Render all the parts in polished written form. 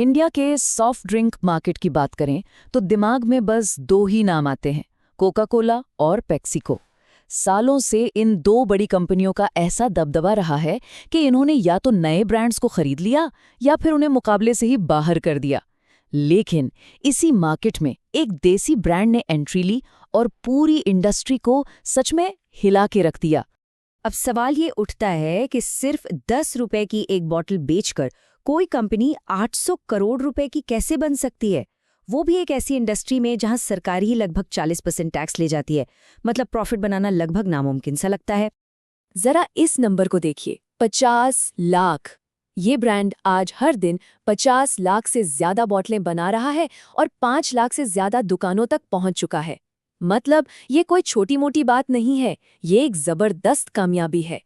India के soft drink market की बात करें तो दिमाग में बस दो ही नाम आते हैं, कोका कोला और पेप्सिको। सालों से इन दो बड़ी कंपनियों का ऐसा दबदबा रहा है कि इन्होंने या तो नए ब्रांड्स को खरीद लिया या फिर उन्हें मुकाबले से ही बाहर कर दिया। लेकिन इसी मार्केट में एक देसी ब्रांड ने एंट्री ली और पूरी इंडस्ट्री को सच में हिला के रख दिया। अब सवाल ये उठता है कि सिर्फ 10 रुपए की एक बॉटल बेचकर कोई कंपनी 800 करोड़ रुपए की कैसे बन सकती है, वो भी एक ऐसी इंडस्ट्री में जहां सरकार ही लगभग 40% टैक्स ले जाती है। मतलब प्रॉफिट बनाना लगभग नामुमकिन सा लगता है। जरा इस नंबर को देखिए, 50 लाख। ये ब्रांड आज हर दिन 50 लाख से ज्यादा बोतलें बना रहा है और 5 लाख से ज्यादा दुकानों तक पहुंच चुका है। मतलब ये कोई छोटी मोटी बात नहीं है, ये एक जबरदस्त कामयाबी है।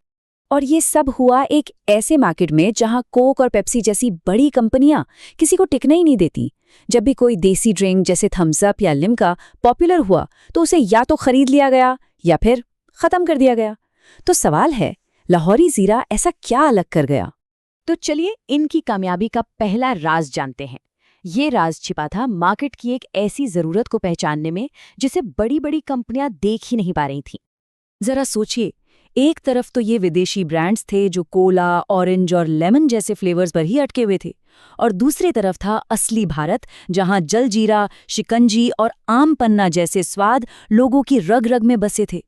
और ये सब हुआ एक ऐसे मार्केट में जहां कोक और पेप्सी जैसी बड़ी कंपनियां किसी को टिकने ही नहीं देती। जब भी कोई देसी ड्रिंक जैसे थम्स अप या लिम्का पॉपुलर हुआ तो उसे या तो खरीद लिया गया या फिर खत्म कर दिया गया। तो सवाल है, लाहौरी जीरा ऐसा क्या अलग कर गया? तो चलिए इनकी कामयाबी का पहला राज जानते हैं। ये राज छिपा था मार्केट की एक ऐसी जरूरत को पहचानने में जिसे बड़ी बड़ी कंपनियां देख ही नहीं पा रही थीं। जरा सोचिए, एक तरफ तो ये विदेशी ब्रांड्स थे जो कोला, ऑरेंज और लेमन जैसे फ्लेवर्स पर ही अटके हुए थे, और दूसरी तरफ था असली भारत, जहां जलजीरा, शिकंजी और आम पन्ना जैसे स्वाद लोगों की रग रग में बसे थे।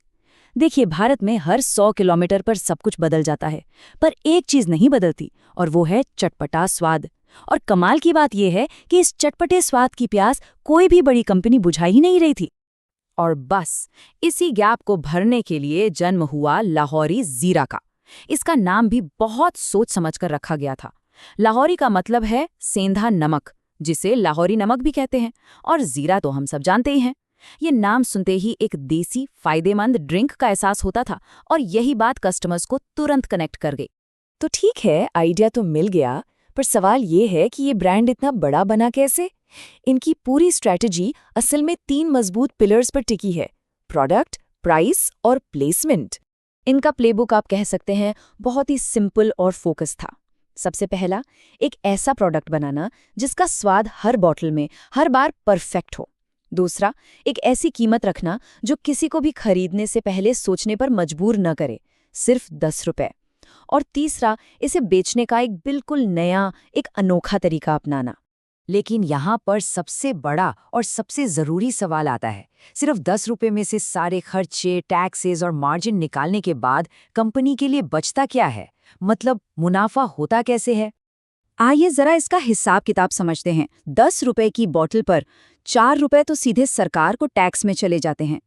देखिए, भारत में हर 100 किलोमीटर पर सब कुछ बदल जाता है, पर एक चीज नहीं बदलती, और वो है चटपटा स्वाद। और कमाल की बात यह है कि इस चटपटे स्वाद की प्यास कोई भी बड़ी कंपनी बुझा ही नहीं रही थी। और बस इसी गैप को भरने के लिए जन्म हुआ लाहौरी जीरा का। इसका नाम भी बहुत सोच समझकर रखा गया था। लाहौरी का मतलब है सेंधा नमक, जिसे लाहौरी नमक भी कहते हैं, और जीरा तो हम सब जानते ही हैं। ये नाम सुनते ही एक देसी फायदेमंद ड्रिंक का एहसास होता था, और यही बात कस्टमर्स को तुरंत कनेक्ट कर गई। तो ठीक है, आइडिया तो मिल गया, पर सवाल ये है कि ये ब्रांड इतना बड़ा बना कैसे? इनकी पूरी स्ट्रैटेजी असल में 3 मजबूत पिलर्स पर टिकी है: प्रोडक्ट, प्राइस और प्लेसमेंट। इनका प्लेबुक आप कह सकते हैं बहुत ही सिंपल और फोकस था। सबसे पहला, एक ऐसा प्रोडक्ट बनाना जिसका स्वाद हर बॉटल में हर बार परफेक्ट हो। दूसरा, एक ऐसी कीमत रखना जो किसी को भी खरीदने से पहले सोचने पर मजबूर न करे, सिर्फ 10 रुपए। और तीसरा, इसे बेचने का एक बिल्कुल नया, एक अनोखा तरीका अपनाना। लेकिन यहाँ पर सबसे बड़ा और सबसे ज़रूरी सवाल आता है, सिर्फ 10 रुपए में से सारे खर्चे, टैक्सेस और मार्जिन निकालने के बाद कंपनी के लिए बचता क्या है? मतलब मुनाफा होता कैसे है? आइए जरा इसका हिसाब किताब समझते हैं। 10 रुपए की बोतल पर 4 रुपए तो सीधे सरकार को टैक्स में चले जाते हैं।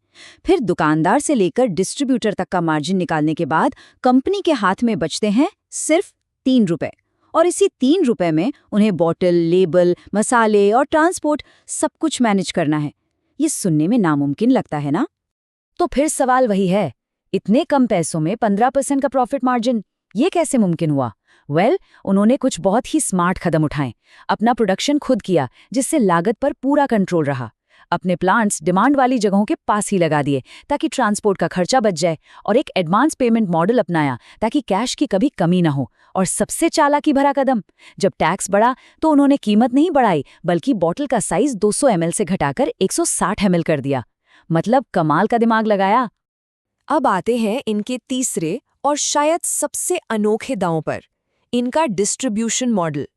फिर दुकानदार से लेकर डिस्ट्रीब्यूटर तक का मार्जिन निकालने के बाद कंपनी के हाथ में बचते हैं सिर्फ 3 रुपए। और इसी 3 रुपए में उन्हें बॉटल, लेबल, मसाले और ट्रांसपोर्ट सब कुछ मैनेज करना है। ये सुनने में नामुमकिन लगता है ना? तो फिर सवाल वही है, इतने कम पैसों में 15% का प्रॉफिट मार्जिन, ये कैसे मुमकिन हुआ? उन्होंने कुछ बहुत ही स्मार्ट कदम उठाए। अपना प्रोडक्शन खुद किया, जिससे लागत पर पूरा कंट्रोल रहा। अपने प्लांट्स डिमांड वाली जगहों के पास ही लगा दिए ताकि ट्रांसपोर्ट का खर्चा बच जाए, और एक एडवांस पेमेंट मॉडल अपनाया ताकि कैश की कभी कमी ना हो। और सबसे चालाकी भरा कदम, जब टैक्स बढ़ा तो उन्होंने कीमत नहीं बढ़ाई, बल्कि बॉटल का साइज 200 ml से घटाकर 160 ml कर दिया। मतलब कमाल का दिमाग लगाया। अब आते हैं इनके तीसरे और शायद सबसे अनोखे दांव पर, इनका डिस्ट्रीब्यूशन मॉडल।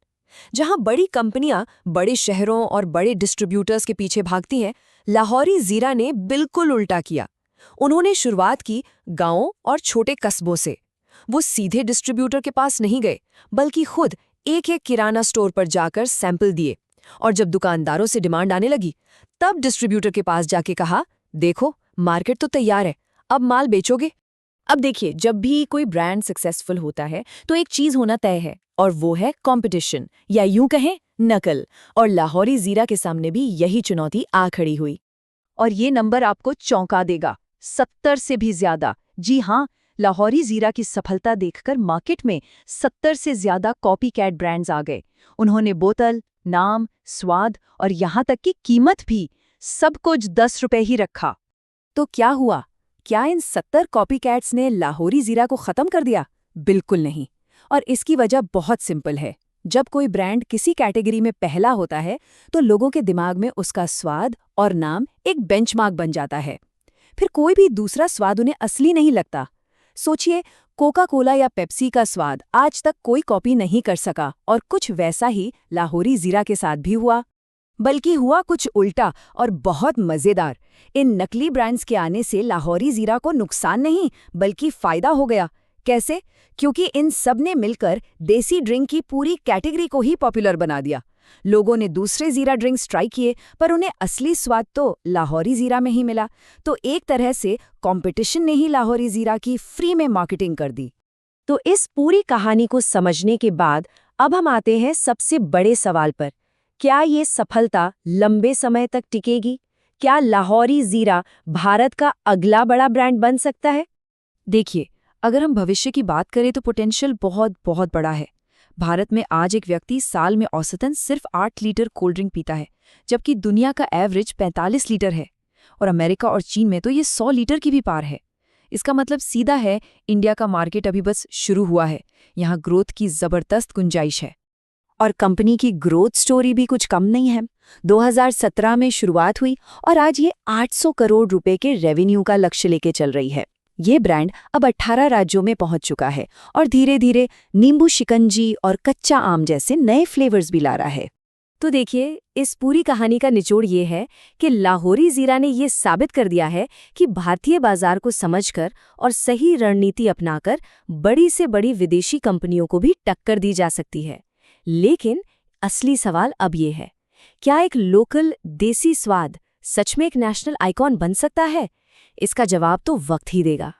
जहां बड़ी कंपनियां बड़े शहरों और बड़े डिस्ट्रीब्यूटर्स के पीछे भागती हैं, लाहौरी जीरा ने बिल्कुल उल्टा किया। उन्होंने शुरुआत की गांवों और छोटे कस्बों से। वो सीधे डिस्ट्रीब्यूटर के पास नहीं गए, बल्कि खुद एक एक किराना स्टोर पर जाकर सैंपल दिए, और जब दुकानदारों से डिमांड आने लगी, तब डिस्ट्रीब्यूटर के पास जाके कहा, देखो मार्केट तो तैयार है, अब माल बेचोगे? अब देखिए, जब भी कोई ब्रांड सक्सेसफुल होता है तो एक चीज होना तय है, और वो है कंपटीशन, या यूं कहें नकल। और लाहौरी जीरा के सामने भी यही चुनौती आ खड़ी हुई। और ये नंबर आपको चौंका देगा, 70 से भी ज्यादा। जी हाँ, लाहौरी जीरा की सफलता देखकर मार्केट में 70 से ज्यादा कॉपी कैट ब्रांड्स आ गए। उन्होंने बोतल, नाम, स्वाद और यहाँ तक कि कीमत भी सब कुछ 10 रुपए ही रखा। तो क्या हुआ? क्या इन 70 कॉपी कैट्स ने लाहौरी जीरा को खत्म कर दिया? बिल्कुल नहीं। और इसकी वजह बहुत सिंपल है, जब कोई ब्रांड किसी कैटेगरी में पहला होता है तो लोगों के दिमाग में उसका स्वाद और नाम एक बेंचमार्क बन जाता है। फिर कोई भी दूसरा स्वाद उन्हें असली नहीं लगता। सोचिए, कोका कोला या पेप्सी का स्वाद आज तक कोई कॉपी नहीं कर सका, और कुछ वैसा ही लाहौरी जीरा के साथ भी हुआ। बल्कि हुआ कुछ उल्टा और बहुत मज़ेदार। इन नकली ब्रांड्स के आने से लाहौरी जीरा को नुकसान नहीं बल्कि फायदा हो गया। कैसे? क्योंकि इन सब ने मिलकर देसी ड्रिंक की पूरी कैटेगरी को ही पॉपुलर बना दिया। लोगों ने दूसरे जीरा ड्रिंक्स ट्राई किए, पर उन्हें असली स्वाद तो लाहौरी जीरा में ही मिला। तो एक तरह से कंपटीशन ने ही लाहौरी जीरा की फ्री में मार्केटिंग कर दी। तो इस पूरी कहानी को समझने के बाद अब हम आते हैं सबसे बड़े सवाल पर। क्या ये सफलता लंबे समय तक टिकेगी? क्या लाहौरी जीरा भारत का अगला बड़ा ब्रांड बन सकता है? देखिए, अगर हम भविष्य की बात करें तो पोटेंशियल बहुत बहुत बड़ा है। भारत में आज एक व्यक्ति साल में औसतन सिर्फ 8 लीटर कोल्ड ड्रिंक पीता है, जबकि दुनिया का एवरेज 45 लीटर है। और अमेरिका और चीन में तो ये 100 लीटर की भी पार है। इसका मतलब सीधा है, इंडिया का मार्केट अभी बस शुरू हुआ है। यहाँ ग्रोथ की जबरदस्त गुंजाइश है। और कंपनी की ग्रोथ स्टोरी भी कुछ कम नहीं है। 2017 में शुरुआत हुई और आज ये 800 करोड़ रुपए के रेवेन्यू का लक्ष्य लेके चल रही है। ये ब्रांड अब 18 राज्यों में पहुंच चुका है और धीरे धीरे नींबू शिकंजी और कच्चा आम जैसे नए फ्लेवर्स भी ला रहा है। तो देखिए, इस पूरी कहानी का निचोड़ ये है कि लाहौरी जीरा ने ये साबित कर दिया है कि भारतीय बाजार को समझकर और सही रणनीति अपनाकर बड़ी से बड़ी विदेशी कंपनियों को भी टक्कर दी जा सकती है। लेकिन असली सवाल अब ये है, क्या एक लोकल देसी स्वाद सच में एक नेशनल आइकॉन बन सकता है? इसका जवाब तो वक्त ही देगा।